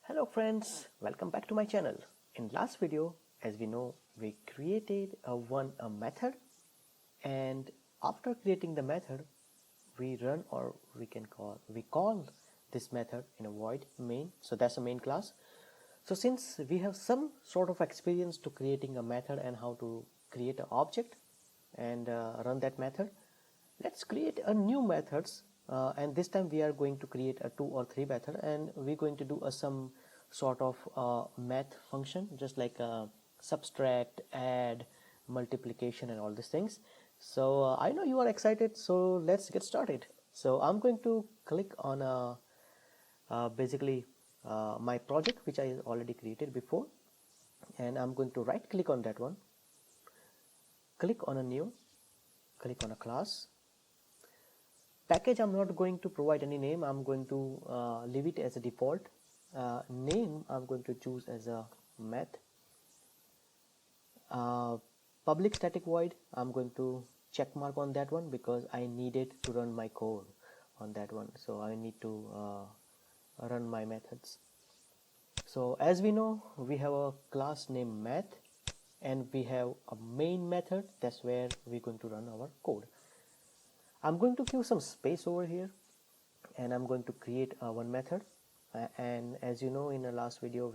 Hello friends, welcome back to my channel. In last video, as we know, we created a method, and after creating the method, we run, or we call this method in a void main. So that's a main class. So since we have some sort of experience to creating a method and how to create an object and run that method, let's create a new methods, and this time we are going to create a 2 or 3 method, and we're going to do some sort of math function, just like subtract, add, multiplication and all these things. So I know you are excited, so let's get started. So I'm going to click on basically my project which I already created before, and I'm going to right click on that one, click on a new, click on a class. Package, I'm not going to provide any name, I'm going to leave it as a default. Name, I'm going to choose as a math. Public static void, I'm going to check mark on that one because I needed to run my code on that one, so I need to run my methods. So as we know, we have a class named math, and we have a main method, that's where we're going to run our code. I'm going to give some space over here, and I'm going to create one method. And as you know, in the last video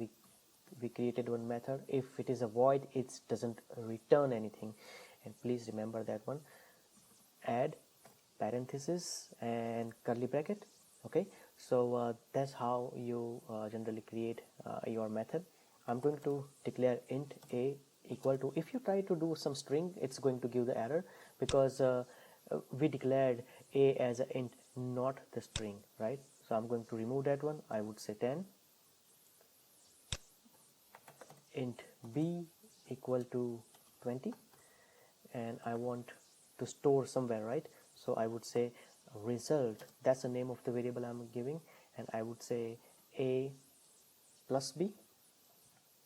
we created one method. If it is a void, it doesn't return anything, and please remember that one. Add parenthesis and curly bracket. Okay, so that's how you generally create your method. I'm going to declare int a equal to, if you try to do some string, it's going to give the error because we declared a as an int, not the string, right? So I'm going to remove that one. I would say 10. Int b equal to 20, and I want to store somewhere, right? So I would say result, that's the name of the variable I'm giving, and I would say a plus b.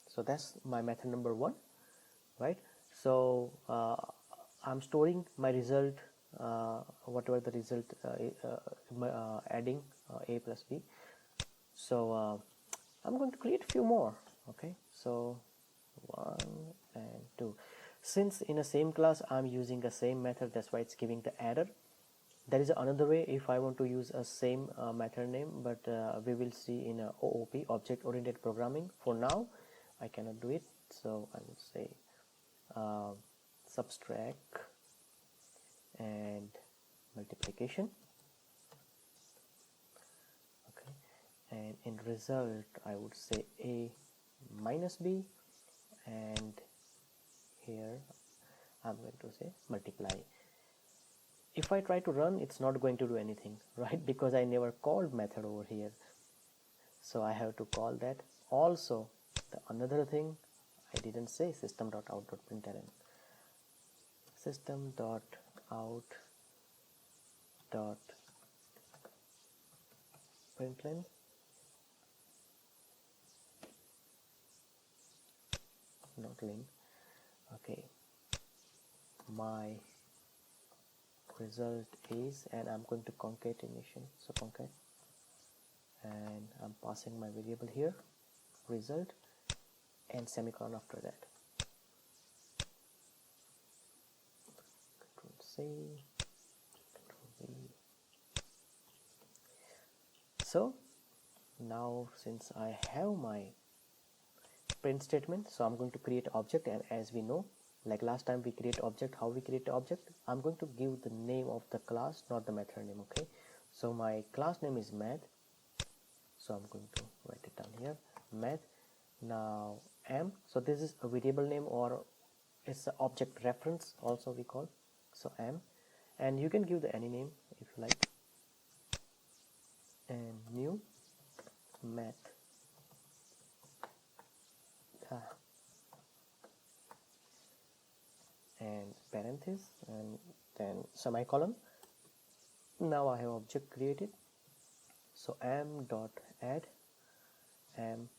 So that's my method number 1, right? So I'm storing my result, whatever the result, adding a plus b. So I'm going to create a few more. Okay, so 1 and 2. Since in the same class I'm using the same method, that's why it's giving the error. There is another way if I want to use a same method name, but we will see in OOP, object oriented programming. For now I cannot do it, so I would say subtract and multiplication. Okay, and in result I would say a minus b, and here I'm going to say multiply. If I try to run, it's not going to do anything, right? Because I never called method over here, so I have to call that. Also, the another thing I didn't say, system.out.println. System.out.println not link. Okay, my result is, and I'm going to concatenation, so concat, and I'm passing my variable here, result, and semicolon after that. Control C, Control V. So now since I have my print statement, so I'm going to create object, and as we know, like last time we create object, how we create object, I'm going to give the name of the class, not the method name. Okay, so my class name is math, so I'm going to write it down here, math. Now m, so this is a variable name, or it's an object reference also we call, so m, and you can give the any name if you like, and new math, and parenthesis, and then semicolon. Now I have object created, so m dot add, m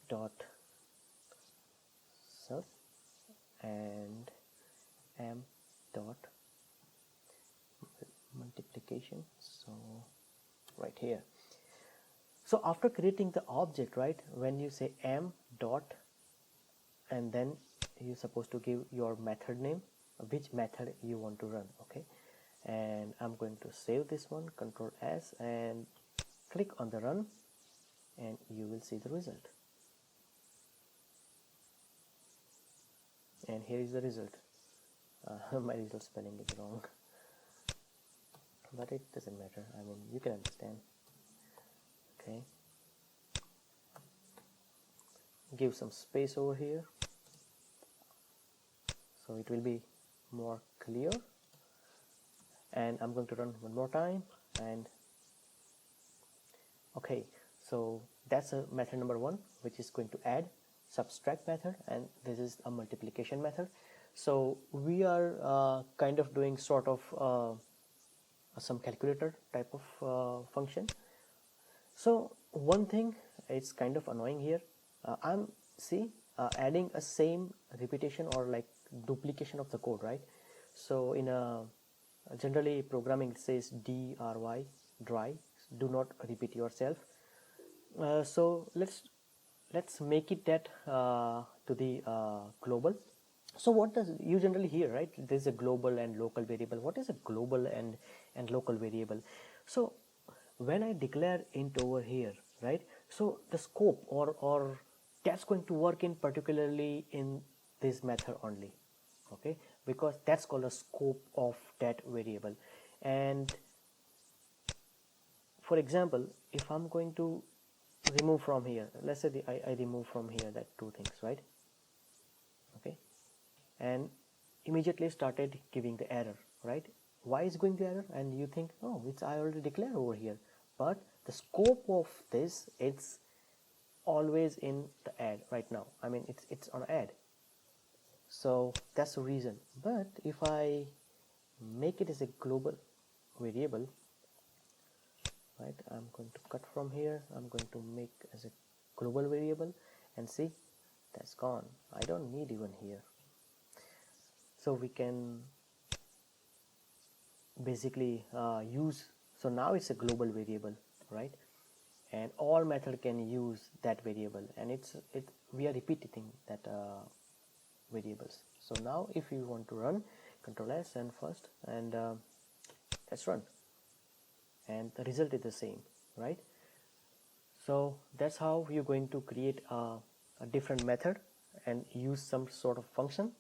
dot sub, and m dot multiplication, so right here. So after creating the object, right, when you say m dot, and then you're supposed to give your method name, which method you want to run. Okay, and I'm going to save this one, Control S, and click on the run, and you will see the result. And here is the result. My result spelling is wrong, but it doesn't matter. I mean, you can understand. Okay, give some space over here so it will be more clear. And I'm going to run one more time. And okay, so that's a method number 1, which is going to add subtract method, and this is a multiplication method. So we are kind of doing sort of some calculator type of function. So one thing, it's kind of annoying here. I'm adding a same repetition or like duplication of the code, right? So in a generally programming it says DRY, dry, do not repeat yourself. So let's make it that to the global. So what does you generally hear, right? There's a global and local variable. What is a global and local variable? So when I declare int over here, right? So the scope or that's going to work in particularly in this method only, okay? Because that's called a scope of that variable. And for example, if I'm going to remove from here, let's say I remove from here that 2 things, right? Okay, and immediately started giving the error, right? Why is going to error? And you think, oh, it's I already declared over here, but the scope of this, it's always in the add right now. I mean, it's on add, so that's the reason. But if I make it as a global variable, right, I'm going to cut from here, I'm going to make as a global variable, and see, that's gone. I don't need even here. So we can basically use, so now it's a global variable, right? And all method can use that variable, and we are repeating that variables. So now if you want to run, Control S and first, and let's run, and the result is the same, right? So that's how you're going to create a different method and use some sort of function,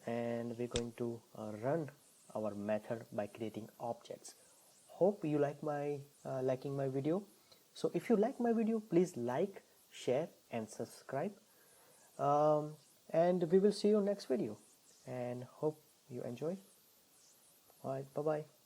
and we're going to run our method by creating objects. Hope you like my liking my video. So if you like my video, please like, share and subscribe, and we will see you next video, and hope you enjoy. All right, bye bye.